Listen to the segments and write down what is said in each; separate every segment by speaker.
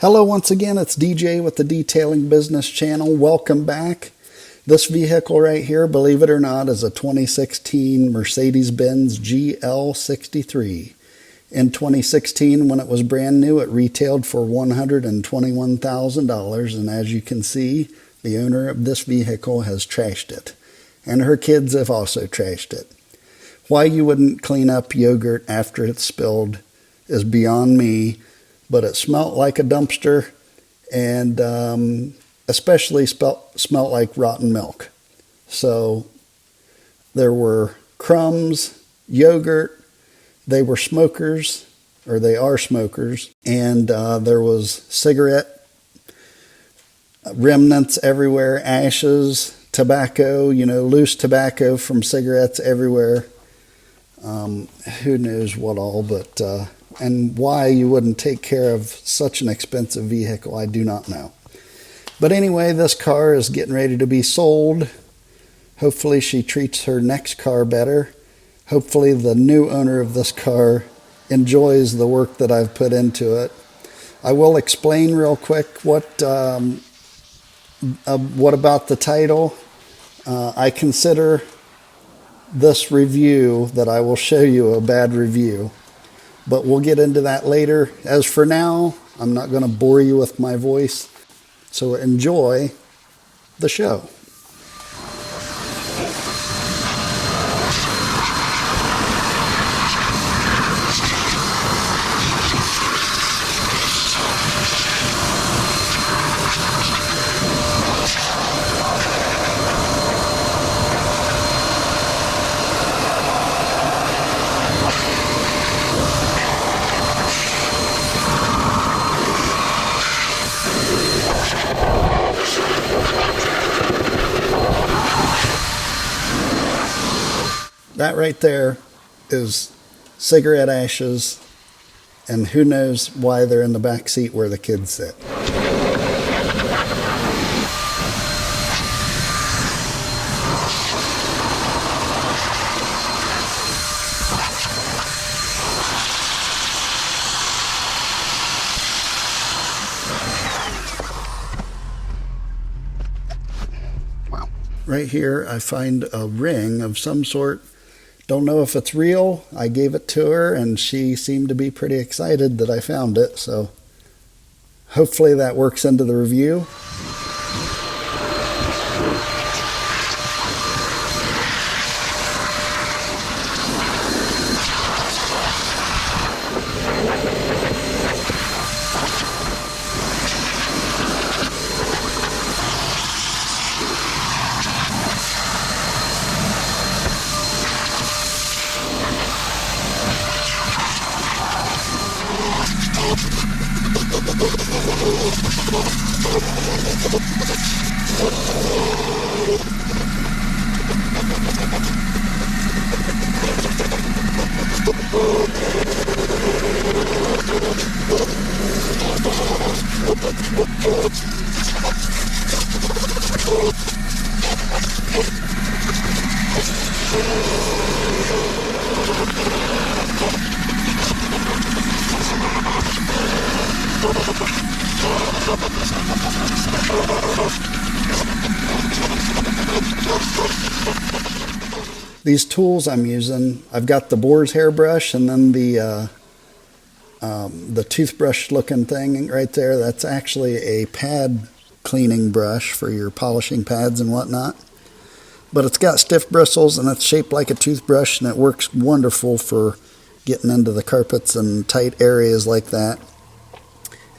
Speaker 1: Hello once again, it's DJ with the Detailing Business Channel. Welcome back. This vehicle right here, believe it or not, is a 2016 Mercedes-Benz GL63. In 2016, when it was brand new, it retailed for $121,000, and as you can see, the owner of this vehicle has trashed it. And her kids have also trashed it. Why you wouldn't clean up yogurt after it's spilled is beyond me. But it smelled like a dumpster, and especially smelled like rotten milk. So there were crumbs, yogurt, they were smokers, or they are smokers, and there was cigarette remnants everywhere, ashes, tobacco, loose tobacco from cigarettes everywhere. Who knows what all, but... and why you wouldn't take care of such an expensive vehicle, I do not know. But anyway, this car is getting ready to be sold. Hopefully she treats her next car better. Hopefully the new owner of this car enjoys the work that I've put into it. I will explain real quick what about the title. I consider this review that I will show you a bad review. But we'll get into that later. As for now, I'm not going to bore you with my voice. So enjoy the show. That right there is cigarette ashes, and who knows why they're in the back seat where the kids sit. Wow. Right here I find a ring of some sort. Don't know if it's real. I gave it to her, and she seemed to be pretty excited that I found it, so hopefully that works into the review. These tools I'm using, I've got the boar's hairbrush and then the toothbrush looking thing right there. That's actually a pad cleaning brush for your polishing pads and whatnot. But it's got stiff bristles and it's shaped like a toothbrush, and it works wonderful for getting into the carpets and tight areas like that.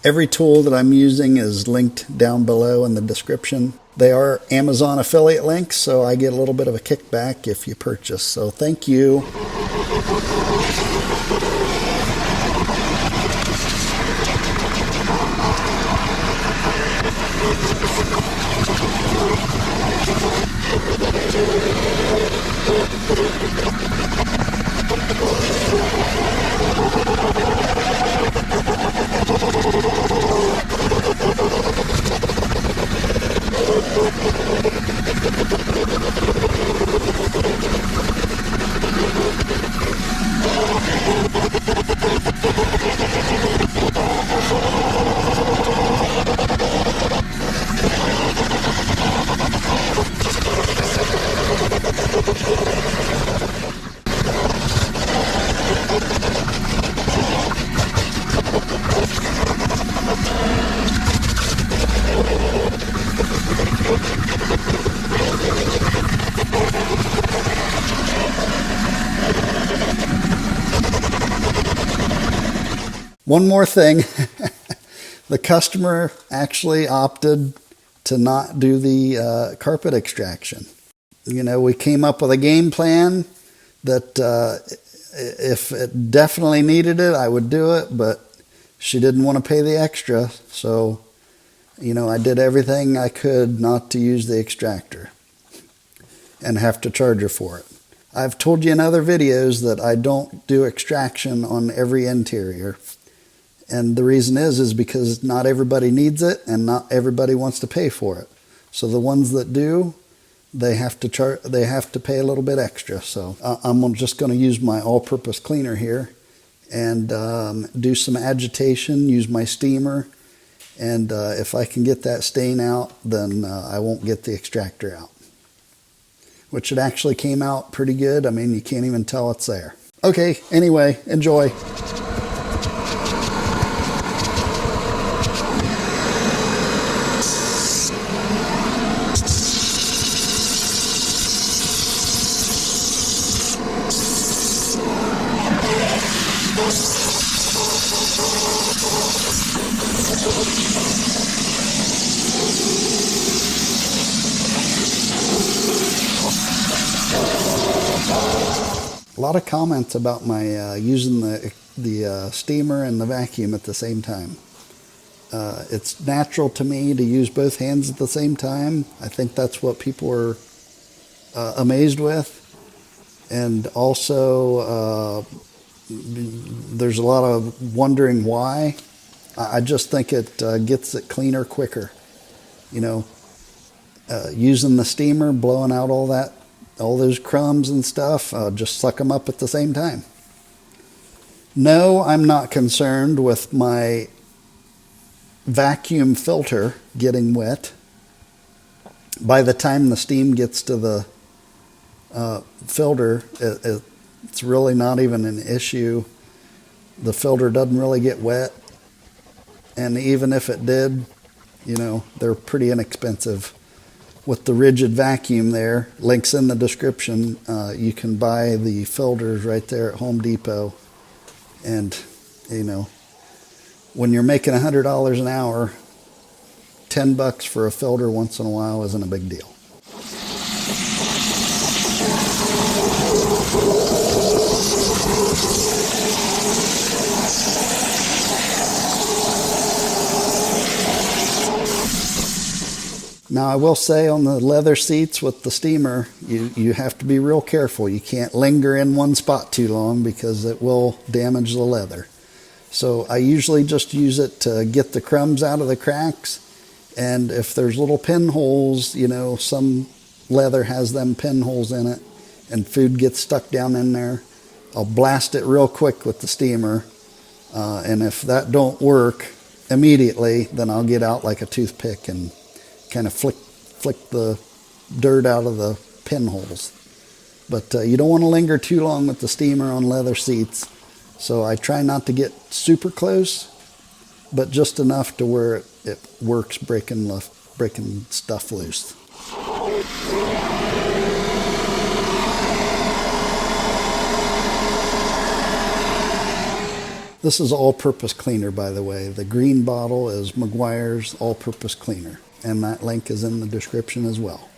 Speaker 1: Every tool that I'm using is linked down below in the description. They are Amazon affiliate links, so I get a little bit of a kickback if you purchase. So thank you. One more thing. The customer actually opted to not do the carpet extraction. We came up with a game plan that if it definitely needed it, I would do it, but she didn't want to pay the extra. So, I did everything I could not to use the extractor and have to charge her for it. I've told you in other videos that I don't do extraction on every interior. And the reason is because not everybody needs it and not everybody wants to pay for it. So the ones that do, they have to pay a little bit extra. So I'm just going to use my all-purpose cleaner here and do some agitation, use my steamer. And if I can get that stain out, then I won't get the extractor out. Which it actually came out pretty good. I mean, you can't even tell it's there. Okay, anyway, enjoy. A lot of comments about my using the steamer and the vacuum at the same time. It's natural to me to use both hands at the same time. I think that's what people are amazed with. And also, there's a lot of wondering why. I just think it gets it cleaner quicker. Using the steamer, blowing out all those crumbs and stuff, just suck them up at the same time. No, I'm not concerned with my vacuum filter getting wet. By the time the steam gets to the filter, it's really not even an issue. The filter doesn't really get wet. And even if it did, they're pretty inexpensive. With the rigid vacuum there, links in the description, you can buy the filters right there at Home Depot. And, when you're making $100 an hour, $10 for a filter once in a while isn't a big deal. Now, I will say on the leather seats with the steamer, you have to be real careful. You can't linger in one spot too long because it will damage the leather. So I usually just use it to get the crumbs out of the cracks. And if there's little pinholes, some leather has them pinholes in it and food gets stuck down in there, I'll blast it real quick with the steamer. And if that don't work immediately, then I'll get out like a toothpick and kind of flick the dirt out of the pinholes. But you don't want to linger too long with the steamer on leather seats. So I try not to get super close, but just enough to where it works breaking stuff loose. This is all-purpose cleaner, by the way. The green bottle is Meguiars all-purpose cleaner. And that link is in the description as well.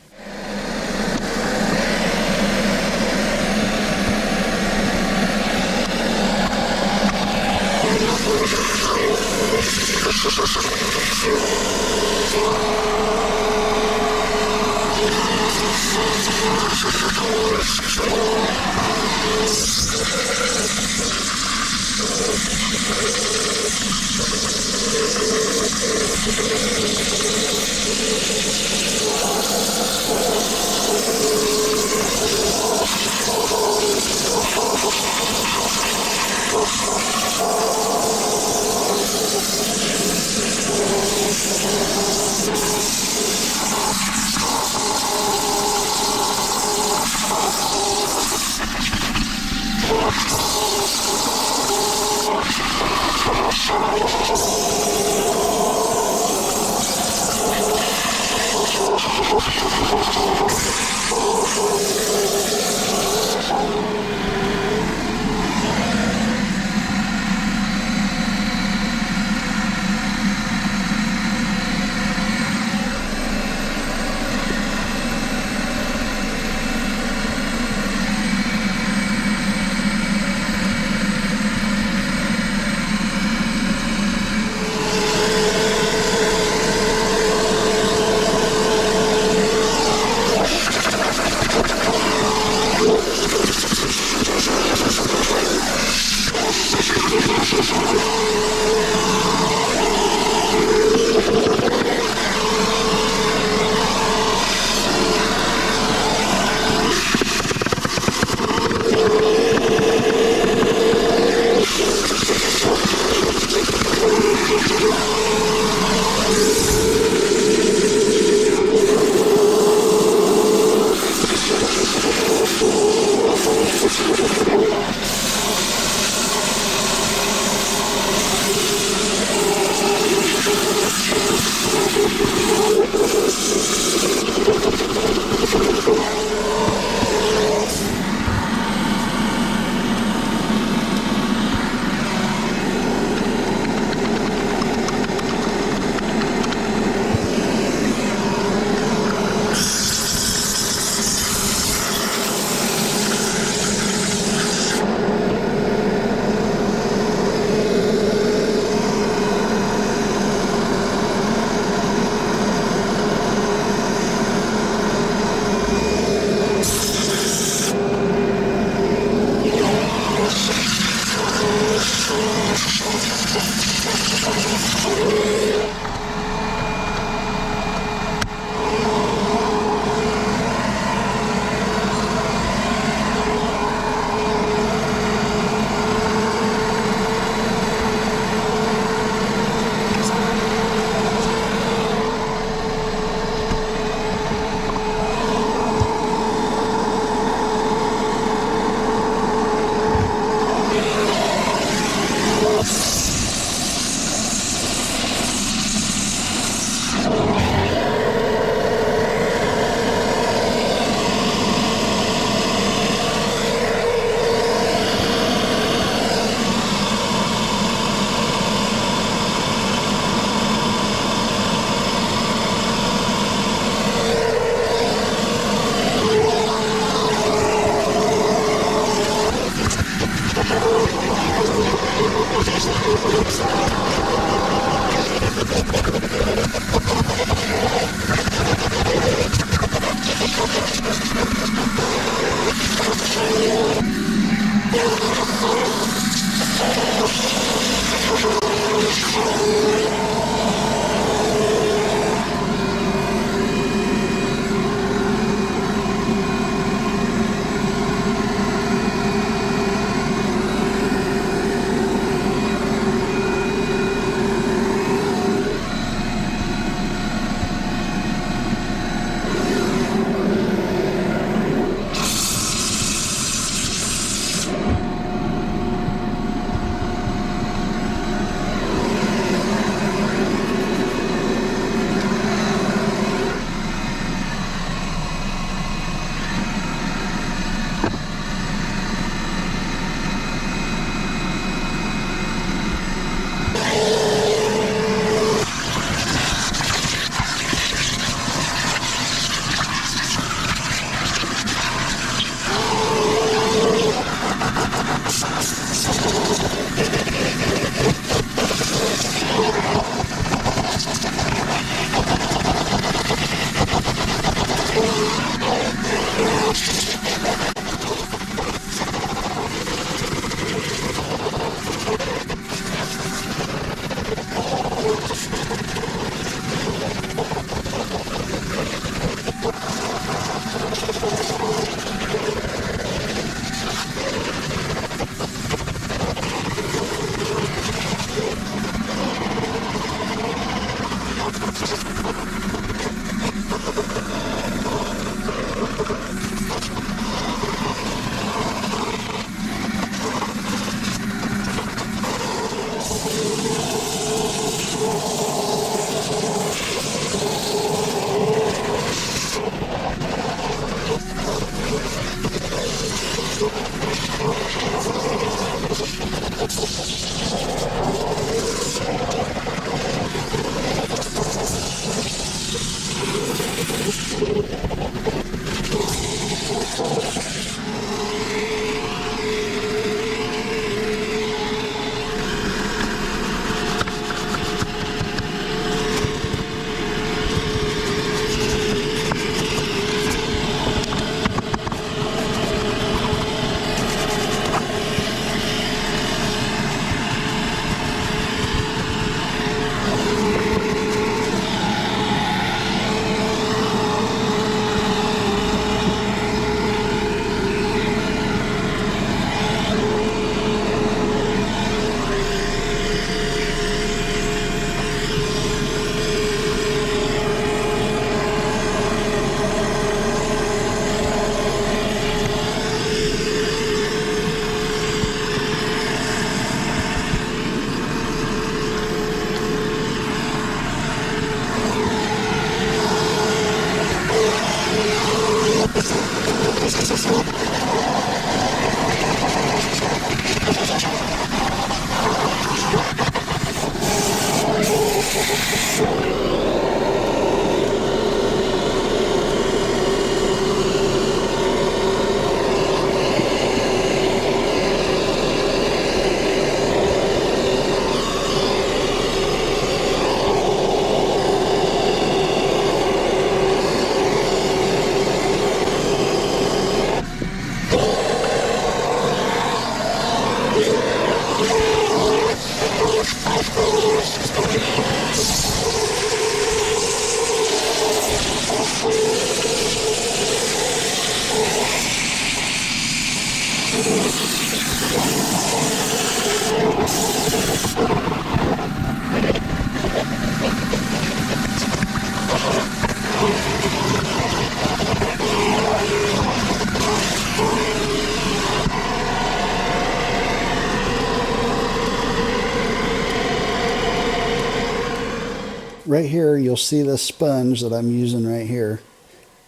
Speaker 1: Right here, you'll see this sponge that I'm using right here.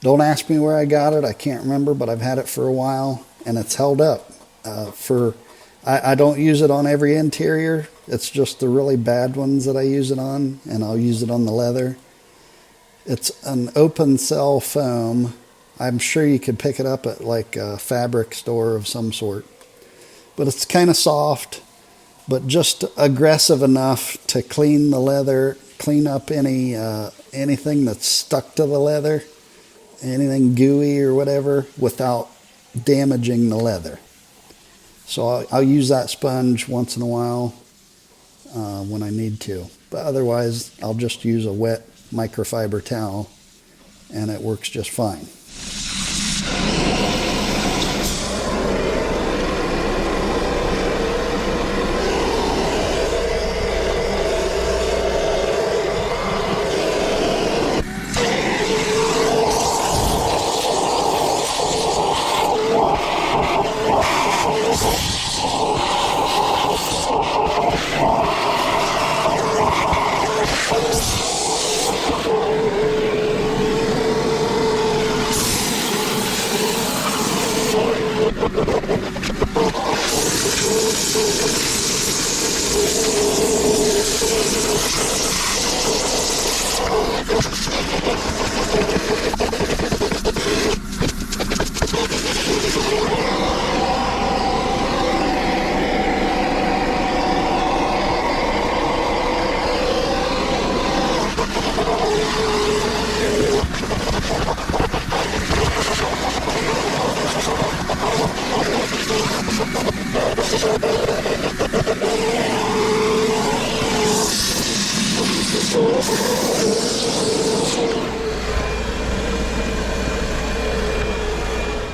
Speaker 1: Don't ask me where I got it. I can't remember, but I've had it for a while, and it's held up. I don't use it on every interior. It's just the really bad ones that I use it on, and I'll use it on the leather. It's an open cell foam. I'm sure you could pick it up at like a fabric store of some sort. But it's kind of soft, but just aggressive enough to clean the leather, clean up anything that's stuck to the leather, anything gooey or whatever, without damaging the leather. So I'll use that sponge once in a while when I need to. But otherwise, I'll just use a wet microfiber towel, and it works just fine.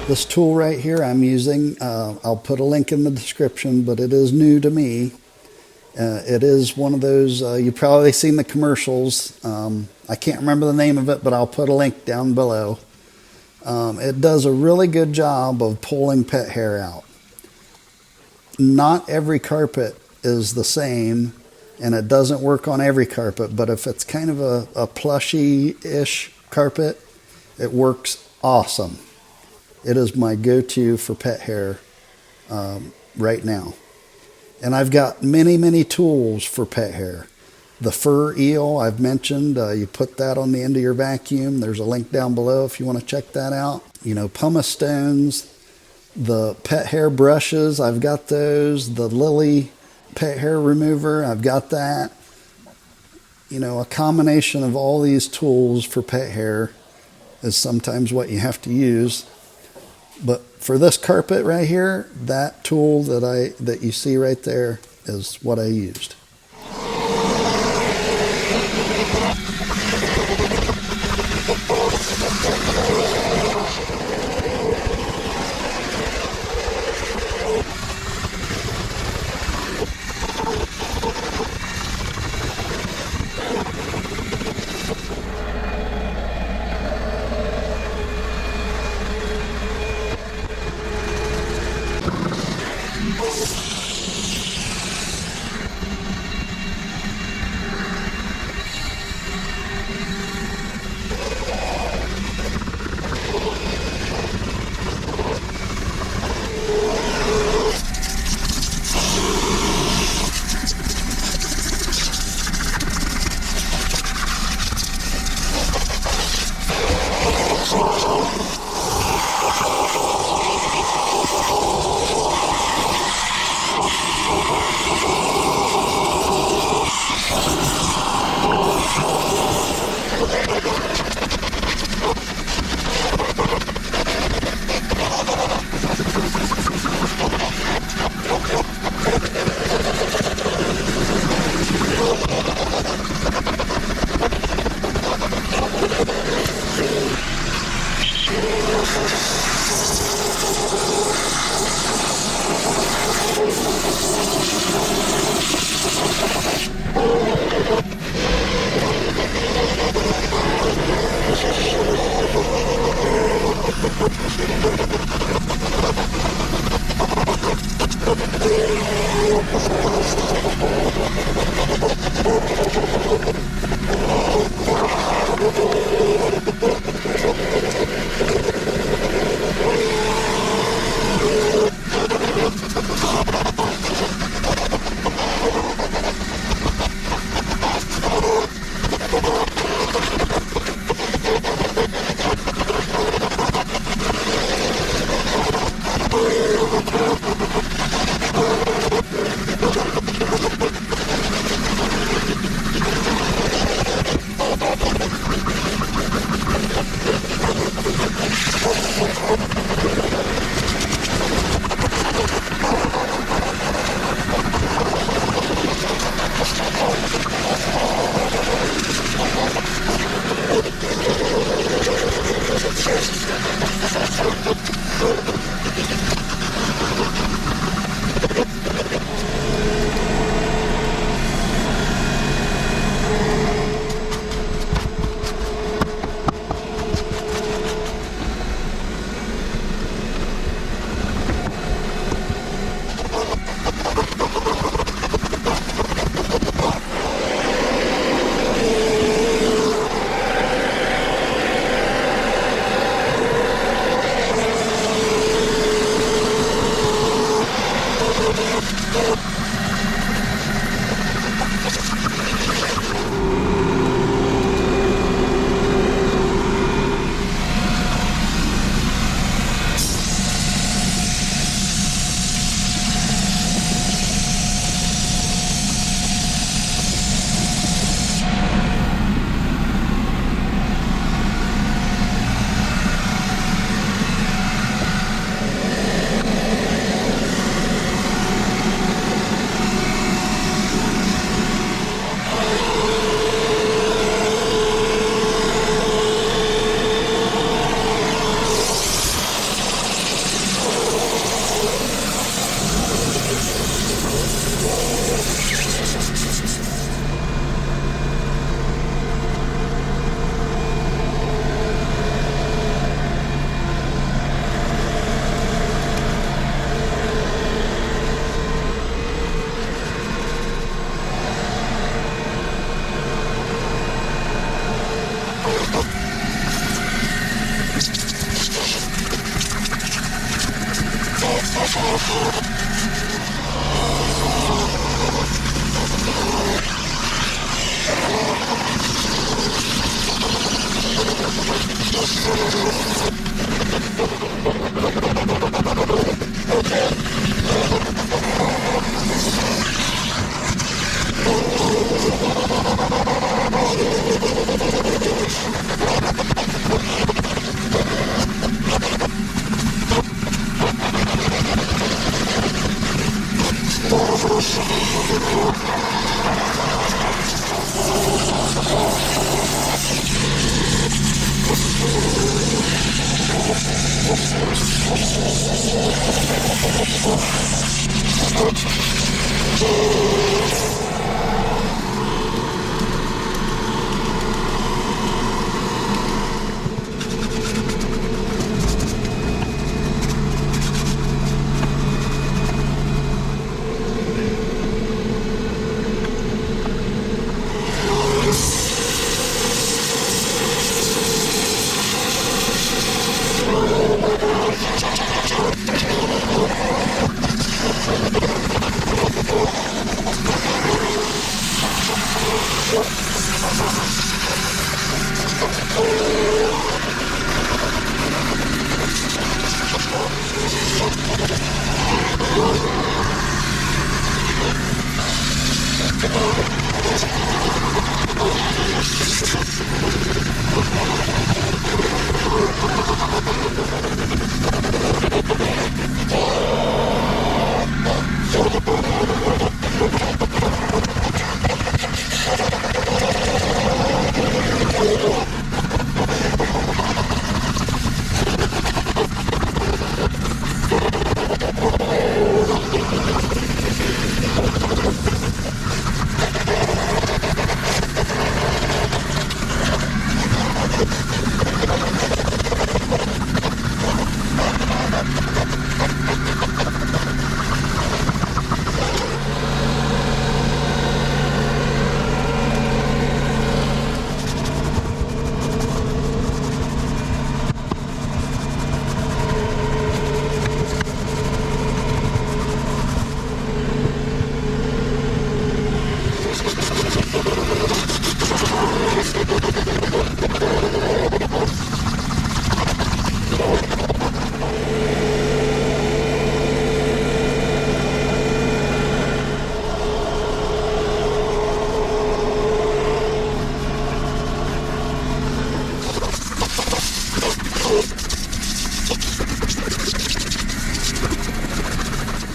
Speaker 1: This tool right here I'm using, I'll put a link in the description, but it is new to me. It is one of those, you've probably seen the commercials. I can't remember the name of it, but I'll put a link down below. It does a really good job of pulling pet hair out. Not every carpet is the same, and it doesn't work on every carpet, but if it's kind of a plushy-ish carpet, it works awesome. It is my go-to for pet hair right now. And I've got many, many tools for pet hair. The fur eel I've mentioned, you put that on the end of your vacuum. There's a link down below if you want to check that out. You know, pumice stones, the pet hair brushes, I've got those. The Lily pet hair remover, I've got that. You know, a combination of all these tools for pet hair is sometimes what you have to use. But for this carpet right here, that tool that you see right there is what I used.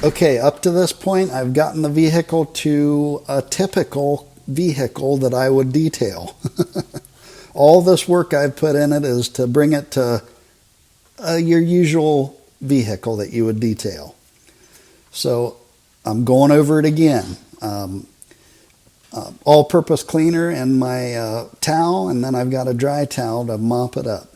Speaker 1: Okay, up to this point, I've gotten the vehicle to a typical vehicle that I would detail. All this work I've put in it is to bring it to your usual vehicle that you would detail. So I'm going over it again. All-purpose cleaner and my towel, and then I've got a dry towel to mop it up.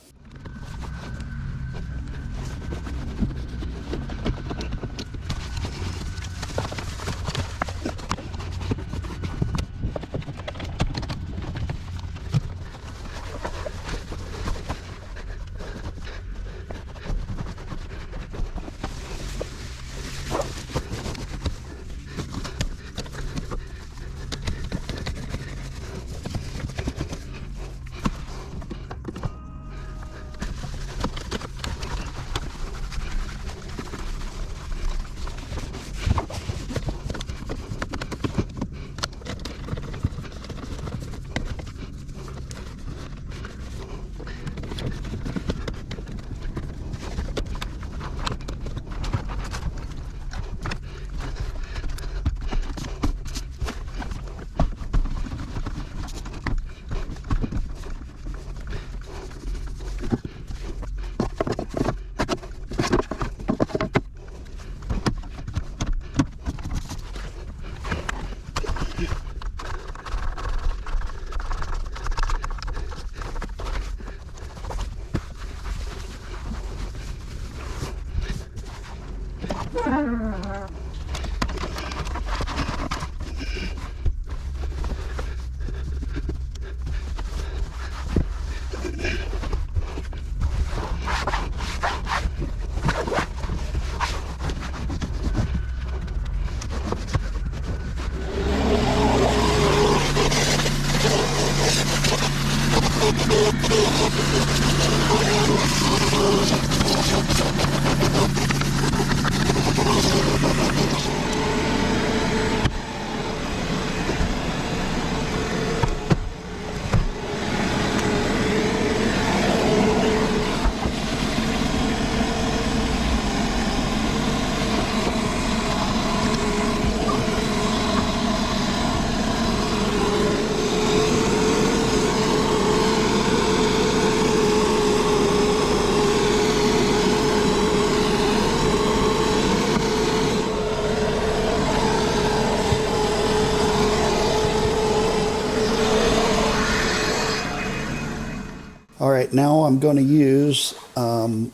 Speaker 1: All right, now I'm going to use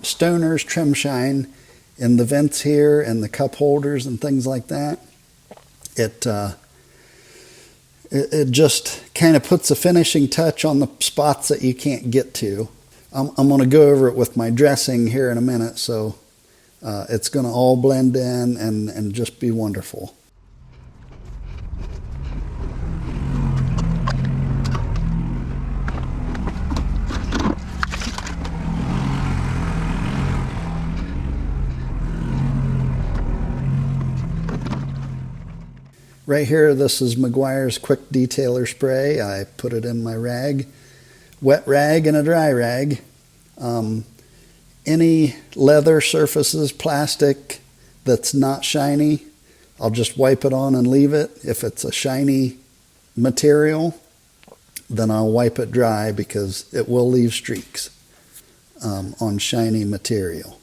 Speaker 1: Stoner's Trim Shine in the vents here and the cup holders and things like that. It just kind of puts a finishing touch on the spots that you can't get to. I'm going to go over it with my dressing here in a minute, so it's going to all blend in and just be wonderful. Right here, this is Meguiars Quick Detailer Spray. I put it in my rag, wet rag and a dry rag. Any leather surfaces, plastic that's not shiny, I'll just wipe it on and leave it. If it's a shiny material, then I'll wipe it dry because it will leave streaks on shiny material.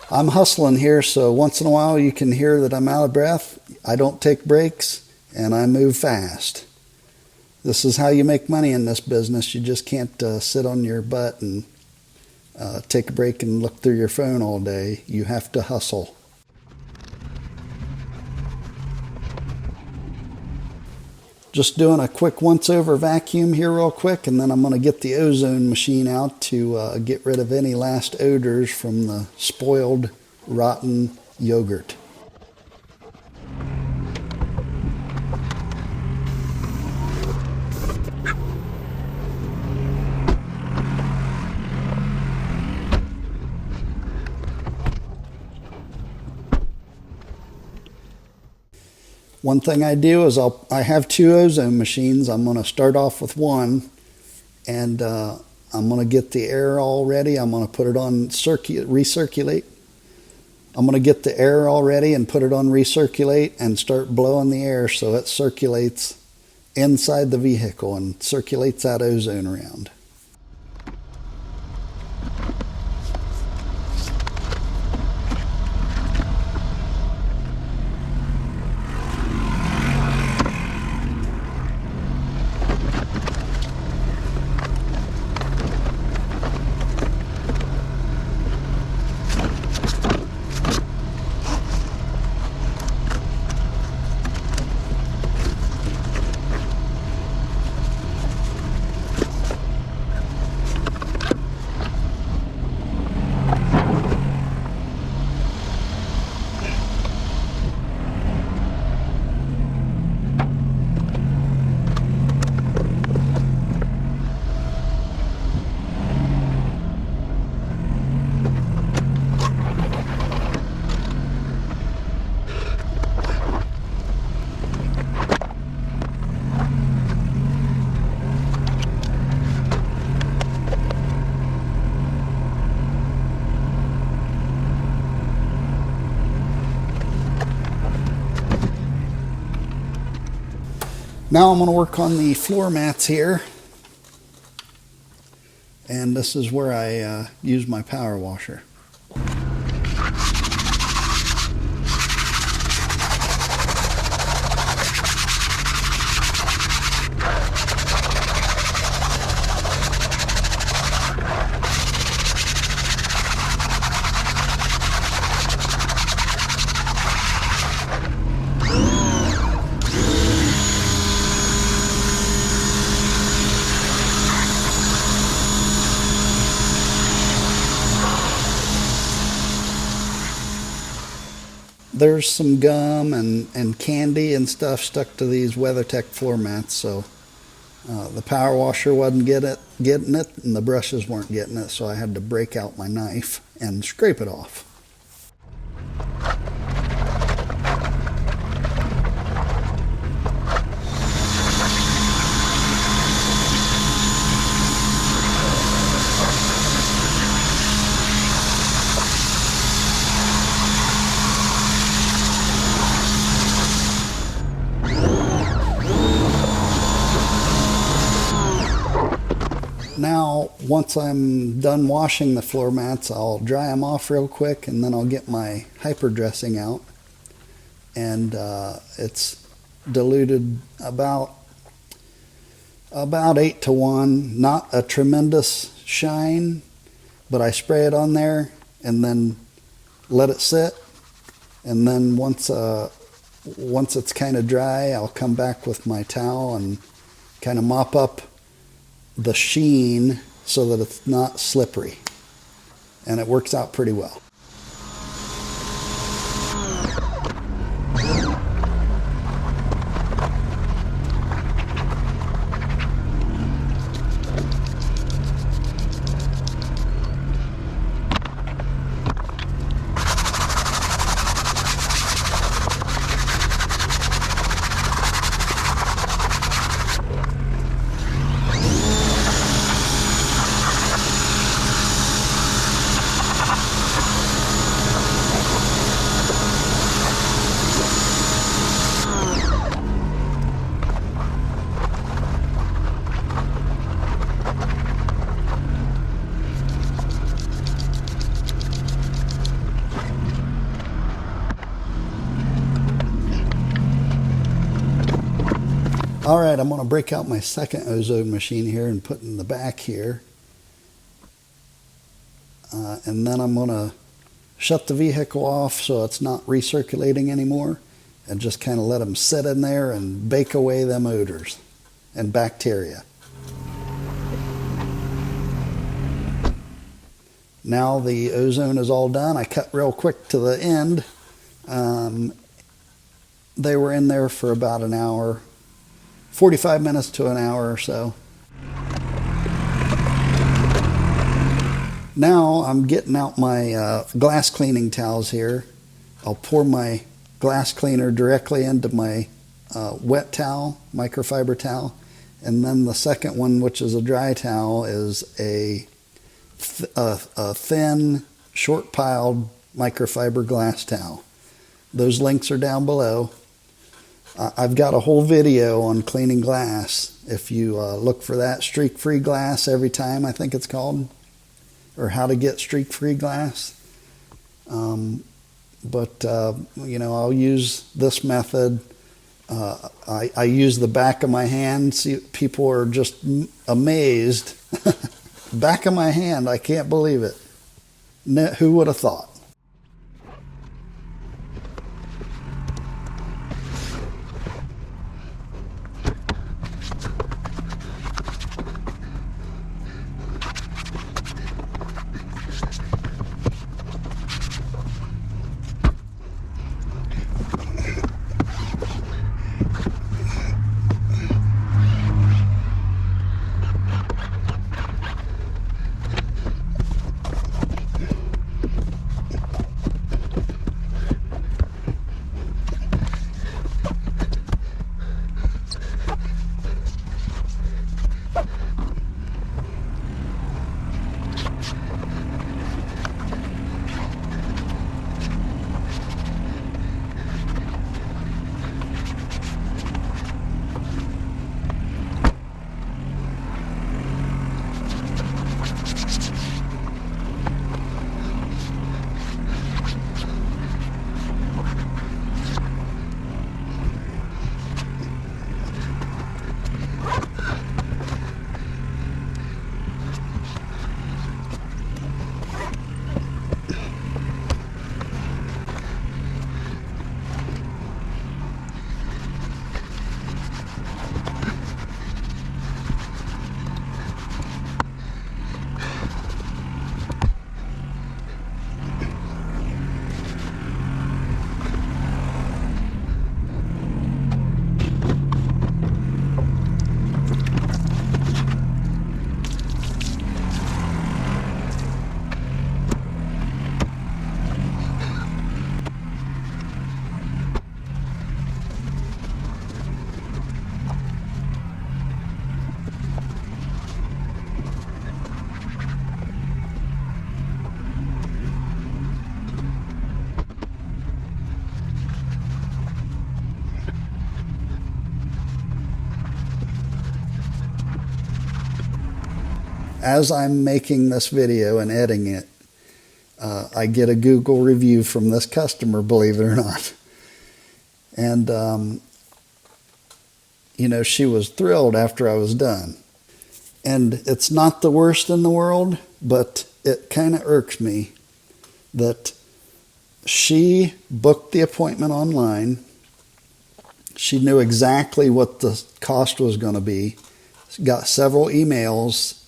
Speaker 1: I'm hustling here, so once in a while you can hear that I'm out of breath. I don't take breaks, and I move fast. This is how you make money in this business. You just can't sit on your butt and take a break and look through your phone all day. You have to hustle. Just doing a quick once-over vacuum here real quick, and then I'm going to get the ozone machine out to get rid of any last odors from the spoiled, rotten yogurt. One thing I do is I have 2 ozone machines. I'm going to start off with one, and I'm going to get the air all ready. I'm going to put it on recirculate. I'm going to get the air all ready and put it on recirculate and start blowing the air so it circulates inside the vehicle and circulates that ozone around. Now I'm going to work on the floor mats here, and this is where I use my power washer. There's some gum and candy and stuff stuck to these WeatherTech floor mats, so the power washer wasn't getting it, and the brushes weren't getting it, so I had to break out my knife and scrape it off. Now, once I'm done washing the floor mats, I'll dry them off real quick, and then I'll get my hyper dressing out. And it's diluted about 8-to-1. Not a tremendous shine, but I spray it on there and then let it sit. And then once it's kind of dry, I'll come back with my towel and kind of mop up the sheen so that it's not slippery, and it works out pretty well. All right, I'm going to break out my second ozone machine here and put in the back here. And then I'm going to shut the vehicle off so it's not recirculating anymore, and just kind of let them sit in there and bake away them odors and bacteria. Now the ozone is all done. I cut real quick to the end. They were in there for about an hour, 45 minutes to an hour or so. Now I'm getting out my glass cleaning towels here. I'll pour my glass cleaner directly into my wet towel, microfiber towel. And then the second one, which is a dry towel, is a thin, short-piled microfiber glass towel. Those links are down below. I've got a whole video on cleaning glass. If you look for that, streak-free glass every time, I think it's called, or how to get streak-free glass. But I'll use this method. I use the back of my hand. See, people are just amazed. Back of my hand, I can't believe it. Who would have thought? As I'm making this video and editing it, I get a Google review from this customer, believe it or not. And, she was thrilled after I was done. And it's not the worst in the world, but it kind of irks me that she booked the appointment online. She knew exactly what the cost was going to be. Got several emails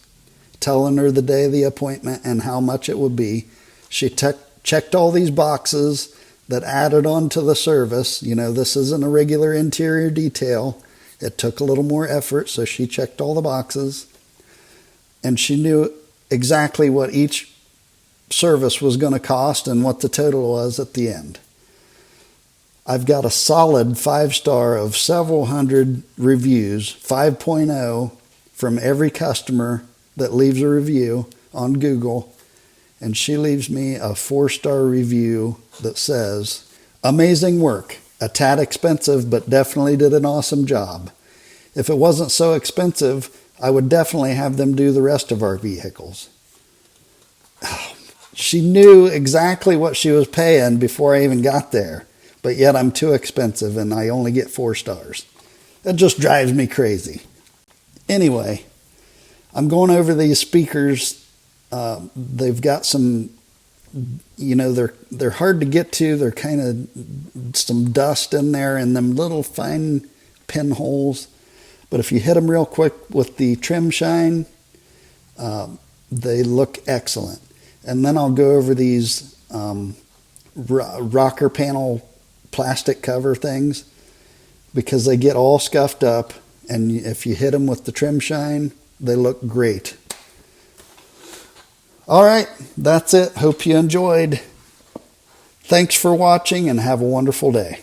Speaker 1: telling her the day of the appointment and how much it would be. She checked all these boxes that added on to the service. This isn't a regular interior detail. It took a little more effort, so she checked all the boxes. And she knew exactly what each service was going to cost and what the total was at the end. I've got a solid 5-star of several hundred reviews, 5.0, from every customer that leaves a review on Google, and she leaves me a 4-star review that says, "Amazing work, a tad expensive, but definitely did an awesome job. If it wasn't so expensive, I would definitely have them do the rest of our vehicles." She knew exactly what she was paying before I even got there, but yet I'm too expensive and I only get 4 stars. That just drives me crazy. Anyway, I'm going over these speakers. They've got some, they're hard to get to. They're kind of some dust in there and them little fine pinholes. But if you hit them real quick with the trim shine, they look excellent. And then I'll go over these rocker panel plastic cover things because they get all scuffed up. And if you hit them with the trim shine, they look great. All right, that's it. Hope you enjoyed. Thanks for watching and have a wonderful day.